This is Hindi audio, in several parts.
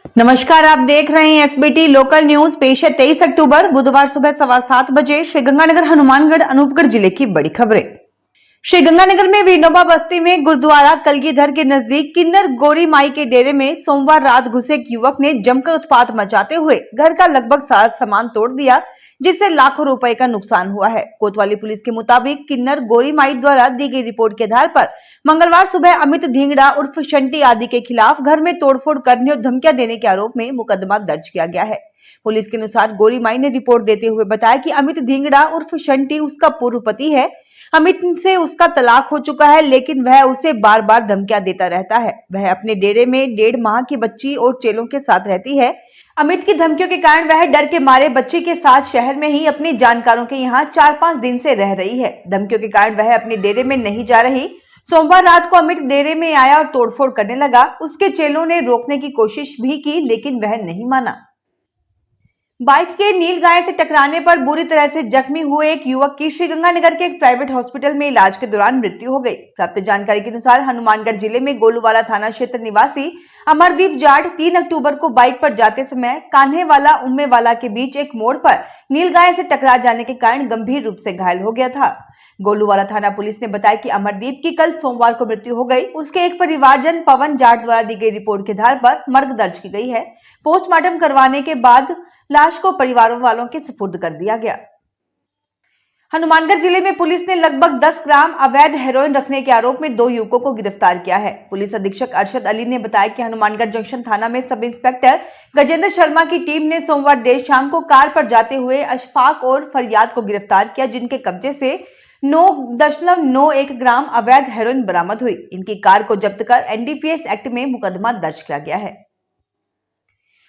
नमस्कार, आप देख रहे हैं एसबीटी लोकल न्यूज। पेश है 23 अक्टूबर बुधवार सुबह 7:15 बजे श्रीगंगानगर हनुमानगढ़ अनूपगढ़ जिले की बड़ी खबरें। श्रीगंगानगर में विनोबा बस्ती में गुरुद्वारा कलगीधर के नजदीक किन्नर गौरी माई के डेरे में सोमवार रात घुसे एक युवक ने जमकर उत्पात मचाते हुए घर का लगभग सारा सामान तोड़ दिया, जिससे लाखों रुपए का नुकसान हुआ है। कोतवाली पुलिस के मुताबिक किन्नर गौरी माई द्वारा दी गई रिपोर्ट के आधार पर मंगलवार सुबह अमित धिंगड़ा उर्फ शंटी आदि के खिलाफ घर में तोड़फोड़ करने और धमकियां देने के आरोप में मुकदमा दर्ज किया गया है। पुलिस के अनुसार गौरी माई ने रिपोर्ट देते हुए बताया कि अमित धिंगड़ा उर्फ शंटी उसका पूर्व पति है। अमित से उसका तलाक हो चुका है, लेकिन वह उसे बार बार धमकियां देता रहता है। वह अपने डेरे में 1.5 माह की बच्ची और चेलों के साथ रहती है। अमित की धमकियों के कारण वह डर के मारे बच्ची के साथ शहर में ही अपने जानकारों के यहाँ 4-5 दिन से रह रही है। धमकियों के कारण वह अपने डेरे में नहीं जा रही। सोमवार रात को अमित डेरे में आया और तोड़फोड़ करने लगा। उसके चेलों ने रोकने की कोशिश भी की, लेकिन वह नहीं माना। बाइक के नीलगाय से टकराने पर बुरी तरह से जख्मी हुए एक युवक की श्रीगंगानगर के एक प्राइवेट हॉस्पिटल में इलाज के दौरान मृत्यु हो गई। प्राप्त जानकारी के अनुसार हनुमानगढ़ जिले में गोलूवाला थाना क्षेत्र निवासी अमरदीप जाट 3 अक्टूबर को बाइक पर जाते समय कान्हेवाला उम्मेवाला के बीच एक मोड़ पर नीलगाय से टकरा जाने के कारण गंभीर रूप से घायल हो गया था। गोलूवाला थाना पुलिस ने बताया कि अमरदीप की कल सोमवार को मृत्यु हो गई। उसके एक परिवारजन पवन जाट द्वारा दी गई रिपोर्ट के आधार पर मर्ग दर्ज की गई है। पोस्टमार्टम करवाने के बाद लाश को परिवारों वालों के सुपुर्द कर दिया गया। हनुमानगढ़ जिले में पुलिस ने लगभग 10 ग्राम अवैध हेरोइन रखने के आरोप में 2 युवकों को गिरफ्तार किया है। पुलिस अधीक्षक अरशद अली ने बताया कि हनुमानगढ़ जंक्शन थाना में सब इंस्पेक्टर गजेंद्र शर्मा की टीम ने सोमवार देर शाम को कार पर जाते हुए अशफाक और फरियाद को गिरफ्तार किया, जिनके कब्जे से 9.91 ग्राम अवैध हेरोइन बरामद हुई। इनकी कार को जब्त कर एनडीपीएस एक्ट में मुकदमा दर्ज किया गया है।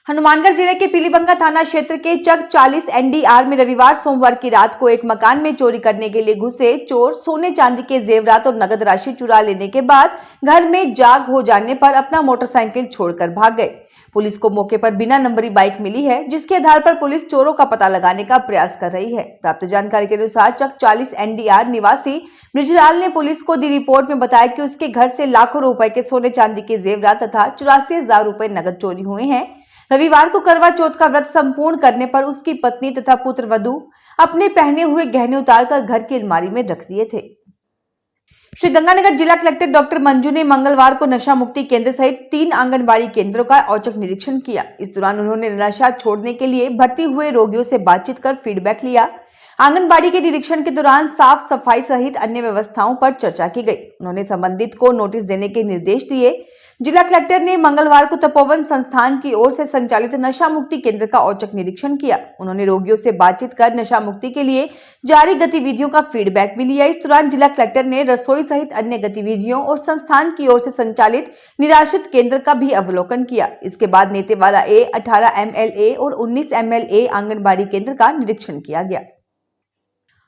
हनुमानगढ़ जिले के पीलीबंगा थाना क्षेत्र के चक 40 एनडीआर में रविवार सोमवार की रात को एक मकान में चोरी करने के लिए घुसे चोर सोने चांदी के जेवरात और नगद राशि चुरा लेने के बाद घर में जाग हो जाने पर अपना मोटरसाइकिल छोड़कर भाग गए। पुलिस को मौके पर बिना नंबरी बाइक मिली है, जिसके आधार पर पुलिस चोरों का पता लगाने का प्रयास कर रही है। प्राप्त जानकारी के अनुसार चक 40 एनडीआर निवासी ब्रिजलाल ने पुलिस को दी रिपोर्ट में बताया कि उसके घर से लाखों रुपए के सोने चांदी के जेवरात तथा 84,000 रुपए नगद चोरी हुए हैं। रविवार को करवा चौथ का व्रत संपूर्ण करने पर उसकी पत्नी तथा पुत्र वधू अपने पहने हुए गहने उतारकर घर की अलमारी में रख दिए थे। श्रीगंगानगर जिला कलेक्टर डॉक्टर मंजू ने मंगलवार को नशा मुक्ति केंद्र सहित 3 आंगनबाड़ी केंद्रों का औचक निरीक्षण किया। इस दौरान उन्होंने नशा छोड़ने के लिए भर्ती हुए रोगियों से बातचीत कर फीडबैक लिया। आंगनबाड़ी के निरीक्षण के दौरान साफ सफाई सहित अन्य व्यवस्थाओं पर चर्चा की गई। उन्होंने संबंधित को नोटिस देने के निर्देश दिए। जिला कलेक्टर ने मंगलवार को तपोवन संस्थान की ओर से संचालित नशा मुक्ति केंद्र का औचक निरीक्षण किया। उन्होंने रोगियों से बातचीत कर नशा मुक्ति के लिए जारी गतिविधियों का फीडबैक भी लिया। इस दौरान जिला कलेक्टर ने रसोई सहित अन्य गतिविधियों और संस्थान की ओर से संचालित निराश्रित केंद्र का भी अवलोकन किया। इसके बाद नेतेवाला ए 18 MLA और 19 MLA आंगनबाड़ी केंद्र का निरीक्षण किया गया।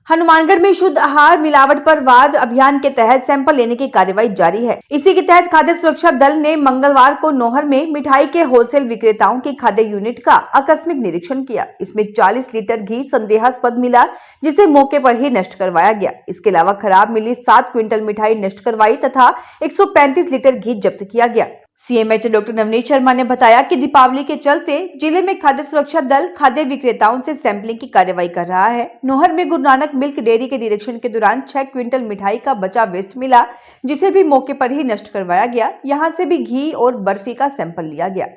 हनुमानगढ़ में शुद्ध आहार मिलावट पर वाद अभियान के तहत सैंपल लेने की कार्यवाही जारी है। इसी के तहत खाद्य सुरक्षा दल ने मंगलवार को नौहर में मिठाई के होलसेल विक्रेताओं की खाद्य यूनिट का आकस्मिक निरीक्षण किया। इसमें 40 लीटर घी संदेहास्पद मिला, जिसे मौके पर ही नष्ट करवाया गया। इसके अलावा खराब मिली 7 क्विंटल मिठाई नष्ट करवाई तथा 135 लीटर घी जब्त किया गया। CMH डॉक्टर नवनीत शर्मा ने बताया कि दीपावली के चलते जिले में खाद्य सुरक्षा दल खाद्य विक्रेताओं से सैंपलिंग की कार्यवाही कर रहा है। नौहर में गुरु नानक मिल्क डेयरी के निरीक्षण के दौरान 6 क्विंटल मिठाई का बचा वेस्ट मिला, जिसे भी मौके पर ही नष्ट करवाया गया। यहां से भी घी और बर्फी का सैंपल लिया गया।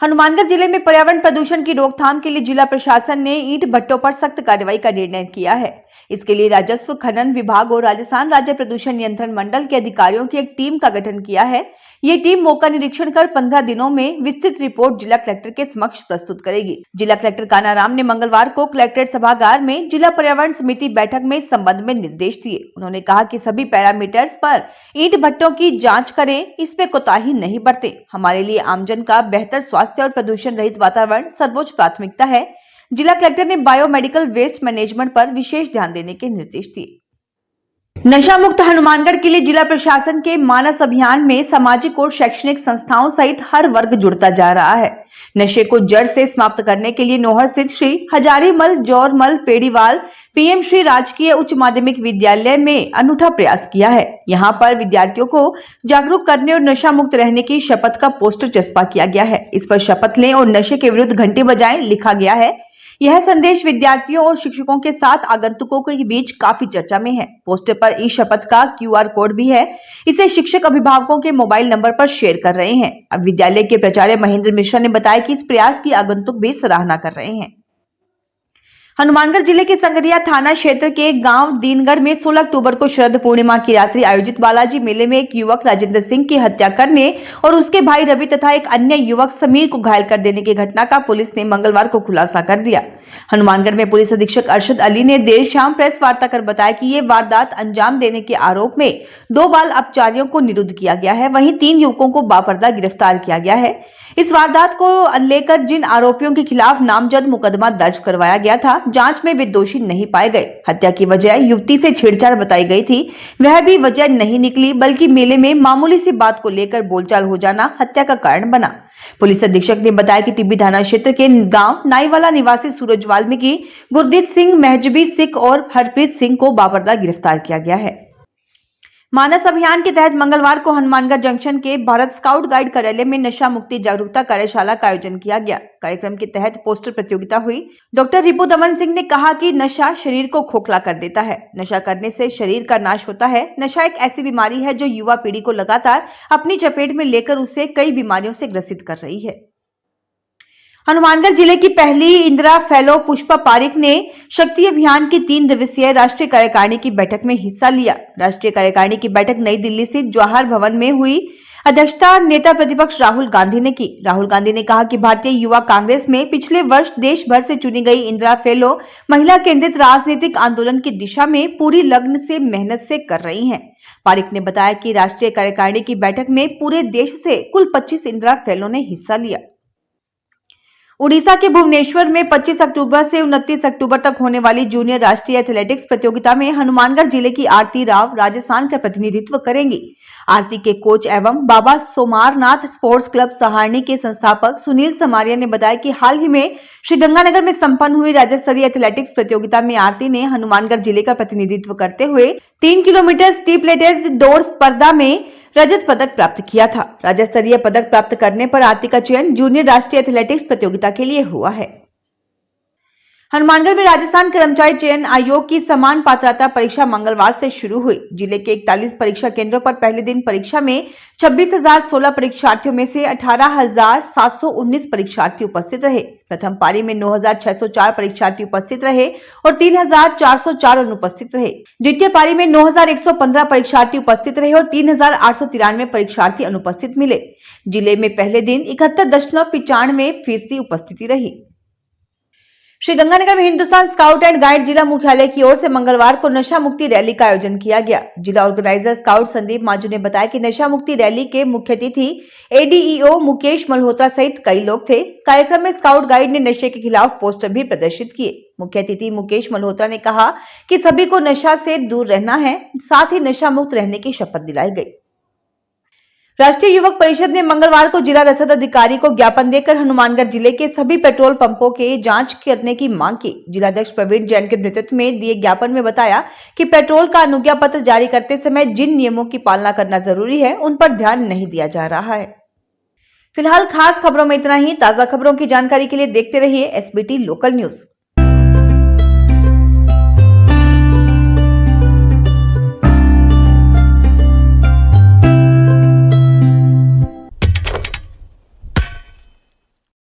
हनुमानगढ़ जिले में पर्यावरण प्रदूषण की रोकथाम के लिए जिला प्रशासन ने ईंट भट्टों पर सख्त कार्रवाई का निर्णय किया है। इसके लिए राजस्व खनन विभाग और राजस्थान राज्य प्रदूषण नियंत्रण मंडल के अधिकारियों की एक टीम का गठन किया है। ये टीम मौका निरीक्षण कर 15 दिनों में विस्तृत रिपोर्ट जिला कलेक्टर के समक्ष प्रस्तुत करेगी। जिला कलेक्टर कानाराम ने मंगलवार को कलेक्ट्रेट सभागार में जिला पर्यावरण समिति बैठक में इस संबंध में निर्देश दिए। उन्होंने कहा कि सभी पैरामीटर्स पर ईंट भट्टों की जांच करें, इस पे कोताही नहीं बरतें। हमारे लिए आमजन का बेहतर स्वास्थ्य और प्रदूषण रहित वातावरण सर्वोच्च प्राथमिकता है। जिला कलेक्टर ने बायोमेडिकल वेस्ट मैनेजमेंट पर विशेष ध्यान देने के निर्देश दिए। नशा मुक्त हनुमानगढ़ के लिए जिला प्रशासन के मानस अभियान में सामाजिक और शैक्षणिक संस्थाओं सहित हर वर्ग जुड़ता जा रहा है। नशे को जड़ से समाप्त करने के लिए नौहर स्थित श्री हजारीमल जौरमल पेड़ीवाल पीएम श्री राजकीय उच्च माध्यमिक विद्यालय में अनूठा प्रयास किया है। यहाँ पर विद्यार्थियों को जागरूक करने और नशा मुक्त रहने की शपथ का पोस्टर चस्पा किया गया है। इस पर शपथ लें और नशे के विरुद्ध घंटी बजाएं लिखा गया है। यह संदेश विद्यार्थियों और शिक्षकों के साथ आगंतुकों के बीच काफी चर्चा में है। पोस्टर पर ई शपथ का QR कोड भी है। इसे शिक्षक अभिभावकों के मोबाइल नंबर पर शेयर कर रहे हैं। अब विद्यालय के प्राचार्य महेंद्र मिश्रा ने बताया कि इस प्रयास की आगंतुक भी सराहना कर रहे हैं। हनुमानगढ़ जिले के संगरिया थाना क्षेत्र के गांव दीनगढ़ में 16 अक्टूबर को शरद पूर्णिमा की रात्रि आयोजित बालाजी मेले में एक युवक राजेंद्र सिंह की हत्या करने और उसके भाई रवि तथा एक अन्य युवक समीर को घायल कर देने की घटना का पुलिस ने मंगलवार को खुलासा कर दिया। हनुमानगढ़ में पुलिस अधीक्षक अरशद अली ने देर शाम प्रेस वार्ता कर बताया कि ये वारदात अंजाम देने के आरोप में 2 बाल अपचारियों को निरुद्ध किया गया है। वहीं 3 युवकों को बापर्दा गिरफ्तार किया गया है। इस वारदात को लेकर जिन आरोपियों के खिलाफ नामजद मुकदमा दर्ज करवाया गया था, जांच में वे दोषी नहीं पाए गए। हत्या की वजह युवती से छेड़छाड़ बताई गई थी, वह भी वजह नहीं निकली, बल्कि मेले में मामूली सी बात को लेकर बोलचाल हो जाना हत्या का कारण बना। पुलिस अधीक्षक ने बताया कि टिब्बी थाना क्षेत्र के गांव नाईवाला निवासी सूरज वाल्मीकि, गुरदीप सिंह, महजबी सिख और हरप्रीत सिंह को बापर्दा गिरफ्तार किया गया है। मानस अभियान के तहत मंगलवार को हनुमानगढ़ जंक्शन के भारत स्काउट गाइड कार्यालय में नशा मुक्ति जागरूकता कार्यशाला का आयोजन किया गया। कार्यक्रम के तहत पोस्टर प्रतियोगिता हुई। डॉक्टर रिपु दमन सिंह ने कहा कि नशा शरीर को खोखला कर देता है। नशा करने से शरीर का नाश होता है। नशा एक ऐसी बीमारी है जो युवा पीढ़ी को लगातार अपनी चपेट में लेकर उसे कई बीमारियों से ग्रसित कर रही है। हनुमानगढ़ जिले की पहली इंदिरा फेलो पुष्पा पारिक ने शक्ति अभियान की 3 दिवसीय राष्ट्रीय कार्यकारिणी की बैठक में हिस्सा लिया। राष्ट्रीय कार्यकारिणी की बैठक नई दिल्ली स्थित जवाहर भवन में हुई। अध्यक्षता नेता प्रतिपक्ष राहुल गांधी ने की। राहुल गांधी ने कहा कि भारतीय युवा कांग्रेस में पिछले वर्ष देश भर से चुनी गई इंदिरा फेलो महिला केंद्रित राजनीतिक आंदोलन की दिशा में पूरी लगन से मेहनत से कर रही हैं। पारिक ने बताया कि राष्ट्रीय कार्यकारिणी की बैठक में पूरे देश से कुल 25 इंदिरा फेलो ने हिस्सा लिया। उड़ीसा के भुवनेश्वर में 25 अक्टूबर से 29 अक्टूबर तक होने वाली जूनियर राष्ट्रीय एथलेटिक्स प्रतियोगिता में हनुमानगढ़ जिले की आरती राव राजस्थान का प्रतिनिधित्व करेंगी। आरती के कोच एवं बाबा सोमारनाथ स्पोर्ट्स क्लब सहारनी के संस्थापक सुनील समारिया ने बताया कि हाल ही में श्रीगंगानगर में संपन्न हुई राज्य स्तरीय एथलेटिक्स प्रतियोगिता में आरती ने हनुमानगढ़ जिले का प्रतिनिधित्व करते हुए 3 किलोमीटर स्टीपलेटेज दौड़ स्पर्धा में रजत पदक प्राप्त किया था। राज्य स्तरीय पदक प्राप्त करने पर आरती का चयन जूनियर राष्ट्रीय एथलेटिक्स प्रतियोगिता के लिए हुआ है। हनुमानगढ़ में राजस्थान कर्मचारी चयन आयोग की समान पात्रता परीक्षा मंगलवार से शुरू हुई। जिले के 41 परीक्षा केंद्रों पर पहले दिन परीक्षा में 26,016 परीक्षार्थियों में से 18,719 परीक्षार्थी उपस्थित रहे। प्रथम पारी में 9,604 परीक्षार्थी उपस्थित रहे और 3,404 अनुपस्थित रहे। द्वितीय पारी में 9,115 परीक्षार्थी उपस्थित रहे और 3,893 परीक्षार्थी अनुपस्थित मिले। जिले में पहले दिन 71.95% उपस्थिति रही। श्रीगंगानगर में हिंदुस्तान स्काउट एंड गाइड जिला मुख्यालय की ओर से मंगलवार को नशा मुक्ति रैली का आयोजन किया गया। जिला ऑर्गेनाइजर स्काउट संदीप मांझू ने बताया कि नशा मुक्ति रैली के मुख्य अतिथि ADEO मुकेश मल्होत्रा सहित कई लोग थे। कार्यक्रम में स्काउट गाइड ने नशे के खिलाफ पोस्टर भी प्रदर्शित किए। मुख्य अतिथि मुकेश मल्होत्रा ने कहा कि सभी को नशा से दूर रहना है, साथ ही नशा मुक्त रहने की शपथ दिलाई गई। राष्ट्रीय युवक परिषद ने मंगलवार को जिला रसद अधिकारी को ज्ञापन देकर हनुमानगढ़ जिले के सभी पेट्रोल पंपों के जांच करने की मांग की। जिलाध्यक्ष प्रवीण जैन के नेतृत्व में दिए ज्ञापन में बताया कि पेट्रोल का अनुज्ञा पत्र जारी करते समय जिन नियमों की पालना करना जरूरी है, उन पर ध्यान नहीं दिया जा रहा है। फिलहाल खास खबरों में इतना ही। ताजा खबरों की जानकारी के लिए देखते रहिए SBT लोकल न्यूज।